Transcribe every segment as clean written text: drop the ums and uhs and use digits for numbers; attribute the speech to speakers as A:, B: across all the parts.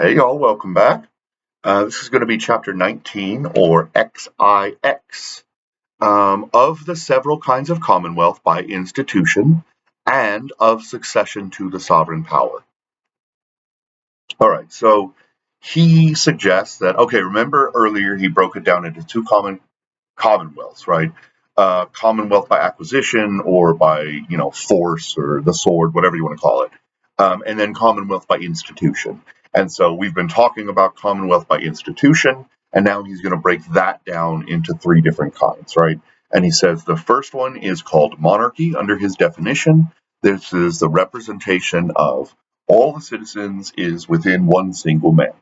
A: Hey y'all, welcome back. This is going to be chapter 19, or XIX, of the several kinds of commonwealth by institution and of succession to the sovereign power. All right, so he suggests that, okay, remember earlier he broke it down into two commonwealths, right? Commonwealth by acquisition or by, force or the sword, whatever you want to call it. And then commonwealth by institution. And so we've been talking about commonwealth by institution, and now he's going to break that down into three different kinds, right? And he says the first one is called monarchy under his definition. This is the representation of all the citizens is within one single man.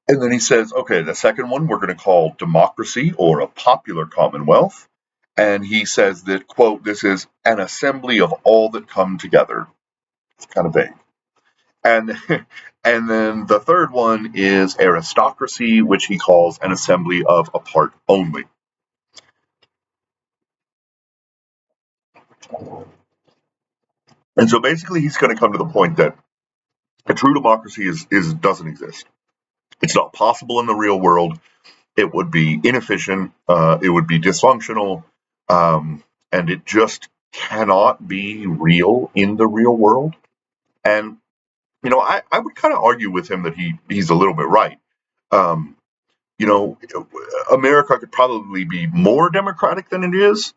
A: And then he says, okay, the second one we're going to call democracy or a popular commonwealth. And he says that, quote, this is an assembly of all that come together. It's kind of vague. And and then the third one is aristocracy, which he calls an assembly of a part only. And so basically he's going to come to the point that a true democracy is doesn't exist. It's not possible in the real world. It would be inefficient. It would be dysfunctional, and it just cannot be real in the real world. And I would kind of argue with him that he's a little bit right. Um, you know, America could probably be more democratic than it is,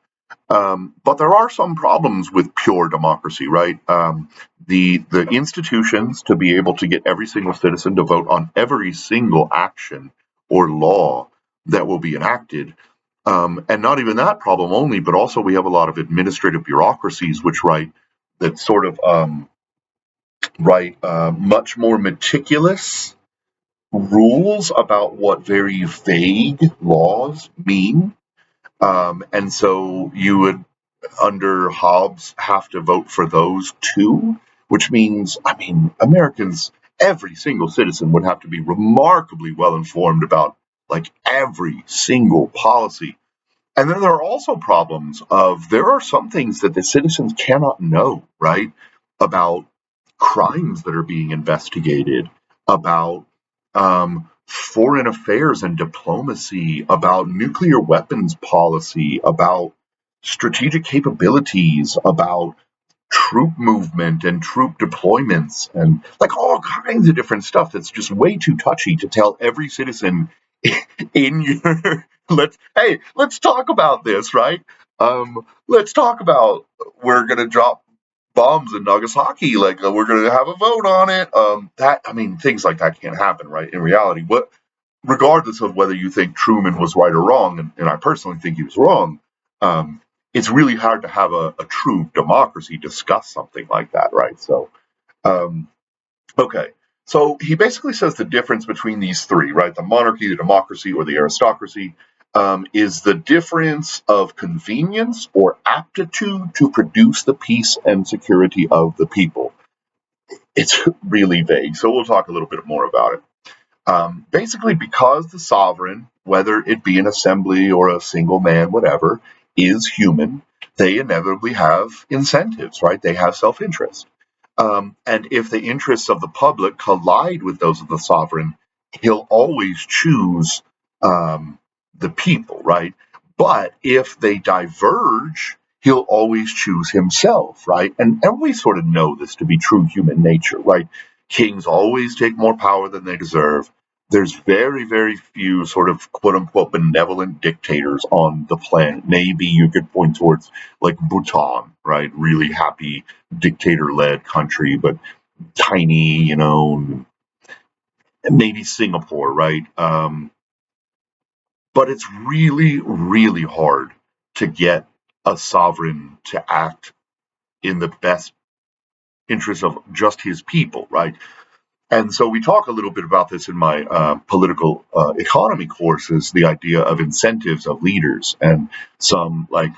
A: but there are some problems with pure democracy, right? The institutions to be able to get every single citizen to vote on every single action or law that will be enacted. And not even that problem only, but also we have a lot of administrative bureaucracies which write that sort of write much more meticulous rules about what very vague laws mean. And so you would, under Hobbes, have to vote for those too, which means, Americans, every single citizen would have to be remarkably well informed about like every single policy. And then there are also problems of there are some things that the citizens cannot know, right? About crimes that are being investigated, about foreign affairs and diplomacy, about nuclear weapons policy, about strategic capabilities, about troop movement and troop deployments, and like all kinds of different stuff that's just way too touchy to tell every citizen in your let's talk about this, right? Let's talk about we're gonna drop bombs in Nagasaki, like we're gonna have a vote on it. Things like that can't happen, right? In reality, what regardless of whether you think Truman was right or wrong, and I personally think he was wrong, it's really hard to have a true democracy discuss something like that, right? So, um, okay. So he basically says the difference between these three, right? The monarchy, the democracy, or the aristocracy, is the difference of convenience or aptitude to produce the peace and security of the people. It's really vague, so we'll talk a little bit more about it. Basically, because the sovereign, whether it be an assembly or a single man, whatever, is human, they inevitably have incentives, right? They have self interest. And if the interests of the public collide with those of the sovereign, he'll always choose the people, right? But if they diverge, he'll always choose himself, right? And we sort of know this to be true human nature, right? Kings always take more power than they deserve. There's very, very few sort of quote unquote benevolent dictators on the planet. Maybe you could point towards like Bhutan, right? Really happy dictator led country, but tiny, maybe Singapore, right? But it's really, really hard to get a sovereign to act in the best interest of just his people, right? And so we talk a little bit about this in my political economy courses, the idea of incentives of leaders and some like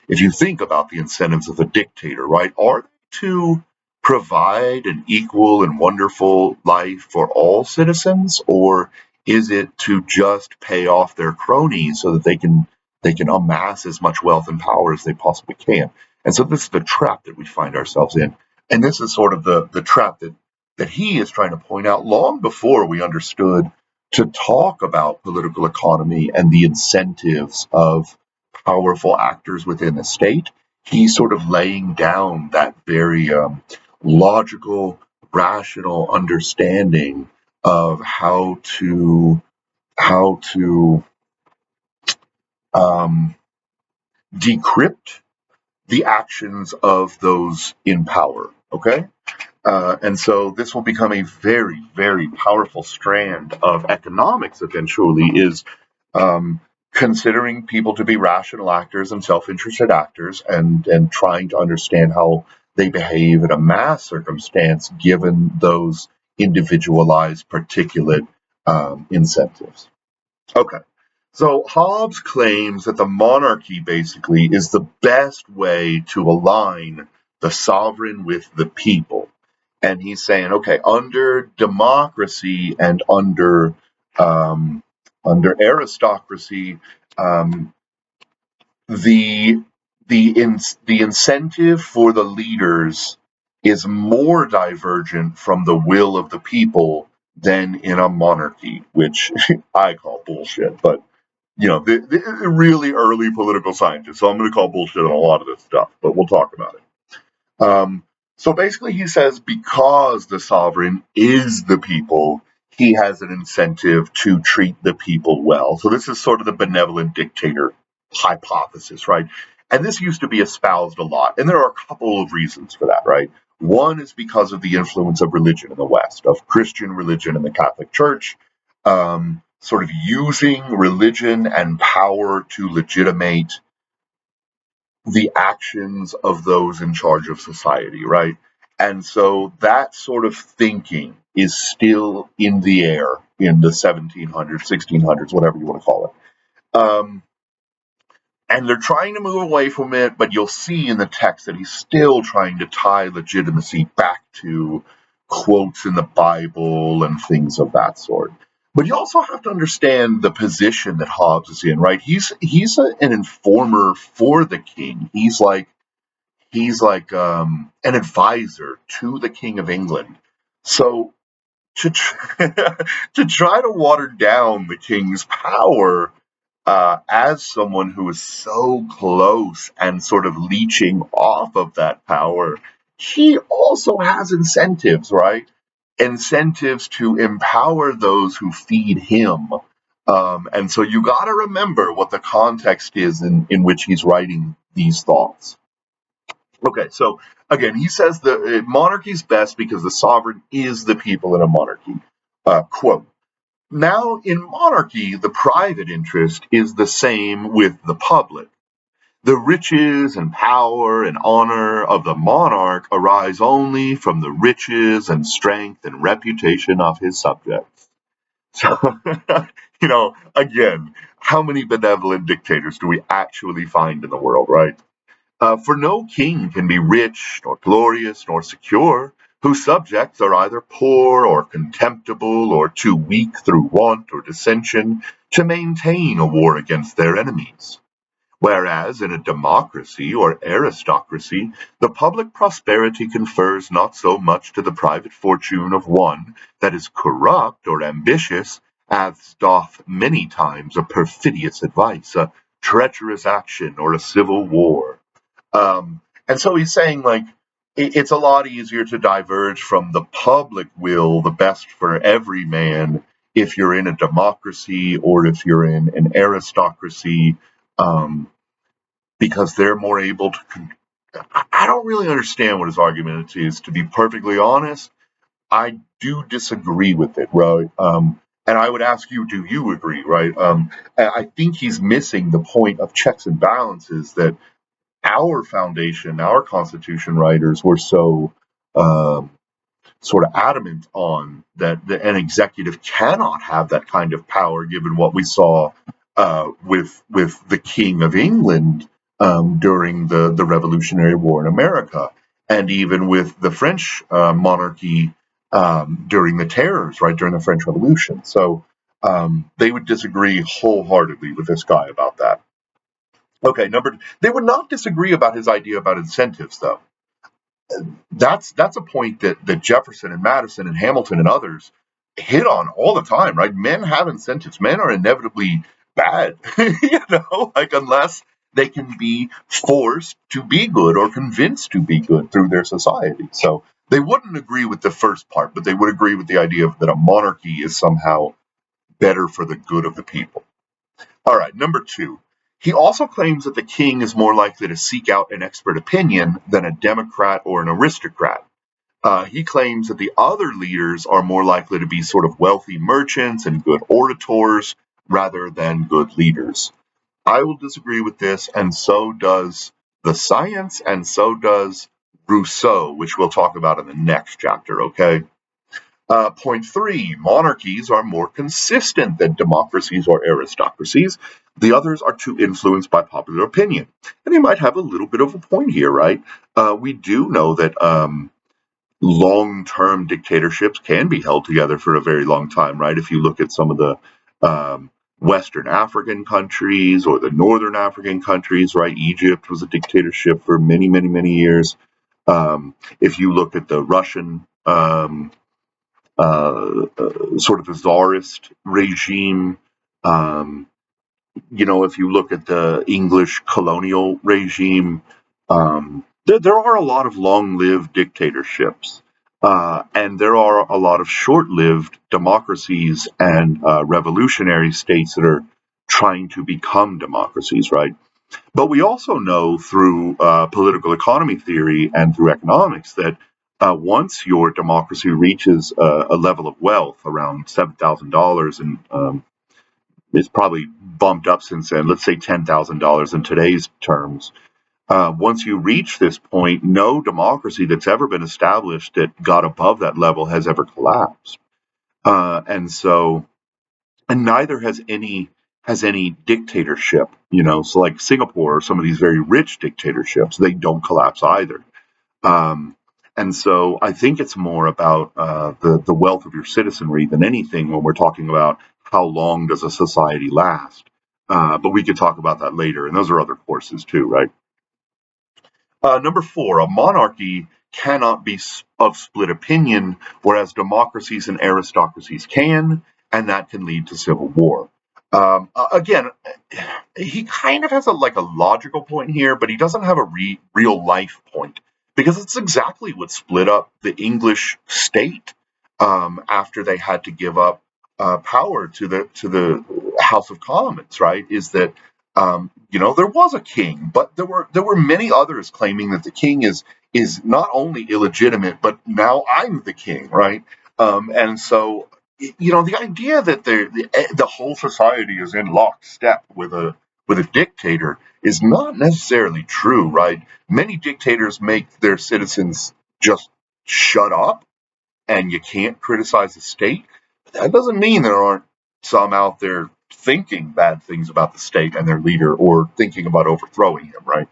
A: if you think about the incentives of a dictator, right? Are they to provide an equal and wonderful life for all citizens, or is it to just pay off their cronies so that they can amass as much wealth and power as they possibly can? And so this is the trap that we find ourselves in, and this is sort of the trap that that he is trying to point out long before we understood to talk about political economy and the incentives of powerful actors within the state. He's sort of laying down that very logical, rational understanding of how to um, decrypt the actions of those in power. Okay, and so this will become a very, very powerful strand of economics. Eventually, is um, considering people to be rational actors and self-interested actors, and trying to understand how they behave in a mass circumstance given those individualized particulate incentives. Okay. So Hobbes claims that the monarchy basically is the best way to align the sovereign with the people. And he's saying, okay, under democracy and um, under aristocracy, um, the the incentive for the leaders is more divergent from the will of the people than in a monarchy, which I call bullshit. But the really early political scientists, so I'm going to call bullshit on a lot of this stuff. But we'll talk about it. Um, so basically, he says because the sovereign is the people, he has an incentive to treat the people well. So this is sort of the benevolent dictator hypothesis, right? And this used to be espoused a lot. And there are a couple of reasons for that, right? One is because of the influence of religion in the West, of Christian religion and the Catholic Church, sort of using religion and power to legitimate the actions of those in charge of society, right? And so that sort of thinking is still in the air in the 1700s, 1600s, whatever you want to call it. And they're trying to move away from it, but you'll see in the text that he's still trying to tie legitimacy back to quotes in the Bible and things of that sort. But you also have to understand the position that Hobbes is in, right? An informer for the king. He's like an advisor to the King of England. So to try to water down the king's power as someone who is so close and sort of leeching off of that power, he also has incentives, right? Incentives to empower those who feed him. And so you got to remember what the context is in which he's writing these thoughts. Okay, so again, he says the monarchy is best because the sovereign is the people in a monarchy. Quote, now in monarchy, the private interest is the same with the public. The riches and power and honor of the monarch arise only from the riches and strength and reputation of his subjects. So, again, how many benevolent dictators do we actually find in the world, right? For no king can be rich, nor glorious, nor secure, whose subjects are either poor or contemptible, or too weak through want or dissension to maintain a war against their enemies. Whereas in a democracy or aristocracy, the public prosperity confers not so much to the private fortune of one that is corrupt or ambitious, as doth many times a perfidious advice, a treacherous action, or a civil war. And so he's saying, like, it's a lot easier to diverge from the public will, the best for every man, if you're in a democracy or if you're in an aristocracy, um, because they're more able to. I don't really understand what his argument is, to be perfectly honest. I do disagree with it, right? And I would ask you, do you agree, right? I think he's missing the point of checks and balances that our foundation, our Constitution writers were so um, sort of adamant on that an executive cannot have that kind of power, given what we saw with the King of England during the Revolutionary War in America, and even with the French monarchy during the terrors, right during the French Revolution. So they would disagree wholeheartedly with this guy about that. Okay, they would not disagree about his idea about incentives, though. that's a point that Jefferson and Madison and Hamilton and others hit on all the time, right? Men have incentives. Men are inevitably bad, like unless they can be forced to be good or convinced to be good through their society. So they wouldn't agree with the first part, but they would agree with the idea that a monarchy is somehow better for the good of the people. All right, number two. He also claims that the king is more likely to seek out an expert opinion than a democrat or an aristocrat. He claims that the other leaders are more likely to be sort of wealthy merchants and good orators rather than good leaders. I will disagree with this, and so does the science, and so does Rousseau, which we'll talk about in the next chapter, okay? Point three, monarchies are more consistent than democracies or aristocracies. The others are too influenced by popular opinion. And they might have a little bit of a point here, right? We do know that long-term dictatorships can be held together for a very long time, right? If you look at some of the Western African countries or the Northern African countries, right? Egypt was a dictatorship for many, many, many years. If you look at the Russian sort of the czarist regime, um, if you look at the English colonial regime, there are a lot of long-lived dictatorships, and there are a lot of short-lived democracies and revolutionary states that are trying to become democracies, right? But we also know through political economy theory and through economics that once your democracy reaches a level of wealth around $7,000 and it's probably bumped up since then, let's say $10,000 in today's terms. Once you reach this point, no democracy that's ever been established that got above that level has ever collapsed. And neither has any dictatorship. So like Singapore or some of these very rich dictatorships, they don't collapse either. Um, and so I think it's more about the wealth of your citizenry than anything when we're talking about how long does a society last. But we could talk about that later, and those are other courses too, right? Number four, a monarchy cannot be of split opinion, whereas democracies and aristocracies can, and that can lead to civil war. Again, he kind of has a logical point here, but he doesn't have a real life point because it's exactly what split up the English state after they had to give up power to the House of Commons. Right? Is that there was a king, but there were many others claiming that the king is not only illegitimate, but now I'm the king, right? And so the idea that the whole society is in lockstep with a dictator is not necessarily true, right? Many dictators make their citizens just shut up, and you can't criticize the state. That doesn't mean there aren't some out there thinking bad things about the state and their leader or thinking about overthrowing him, right?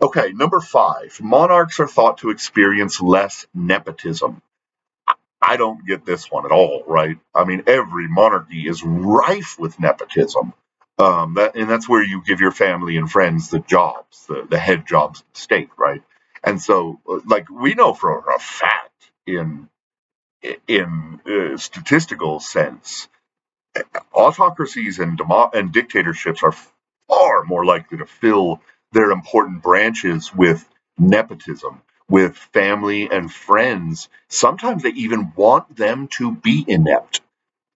A: Okay, number five, monarchs are thought to experience less nepotism. I don't get this one at all, right? I mean, every monarchy is rife with nepotism. And that's where you give your family and friends the jobs, the head jobs of the state, right? And so, like we know for a fact in statistical sense, autocracies and dictatorships are far more likely to fill their important branches with nepotism, with family and friends. Sometimes they even want them to be inept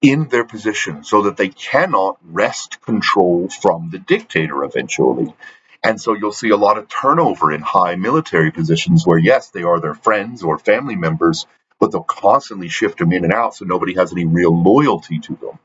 A: in their position so that they cannot wrest control from the dictator eventually. And so you'll see a lot of turnover in high military positions where, yes, they are their friends or family members, but they'll constantly shift them in and out so nobody has any real loyalty to them.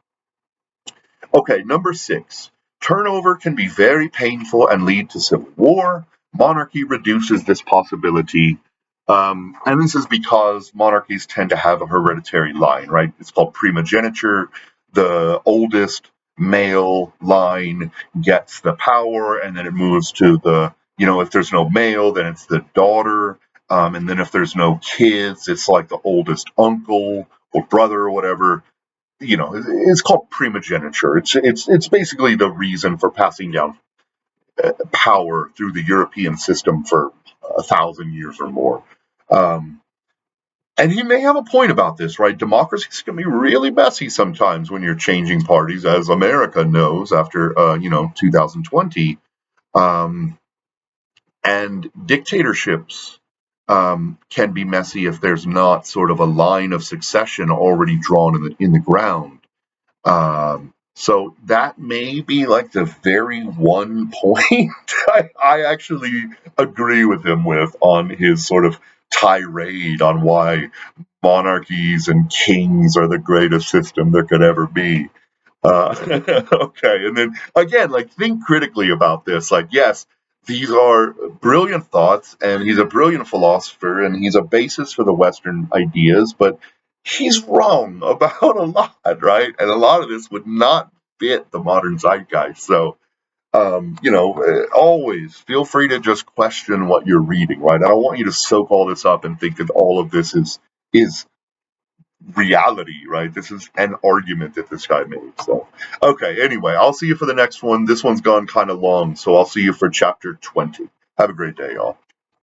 A: Okay, number six. Turnover can be very painful and lead to civil war. Monarchy reduces this possibility. And this is because monarchies tend to have a hereditary line, right? It's called primogeniture. The oldest male line gets the power, and then it moves to if there's no male, then it's the daughter. And then if there's no kids, it's like the oldest uncle or brother or whatever. It's called primogeniture. It's basically the reason for passing down power through the European system for 1,000 years or more. And he may have a point about this, right? Democracies can be really messy sometimes when you're changing parties, as America knows after 2020. Um, and dictatorships can be messy if there's not sort of a line of succession already drawn in the ground. So that may be like the very one point I actually agree with him with on his sort of tirade on why monarchies and kings are the greatest system there could ever be. Okay, and then again, like think critically about this. Like, yes, these are brilliant thoughts, and he's a brilliant philosopher, and he's a basis for the Western ideas, but he's wrong about a lot, right? And a lot of this would not fit the modern zeitgeist. So, always feel free to just question what you're reading, right? I don't want you to soak all this up and think that all of this is reality, right? This is an argument that this guy made. So, okay, anyway, I'll see you for the next one. This one's gone kind of long, so I'll see you for chapter 20. Have a great day, y'all.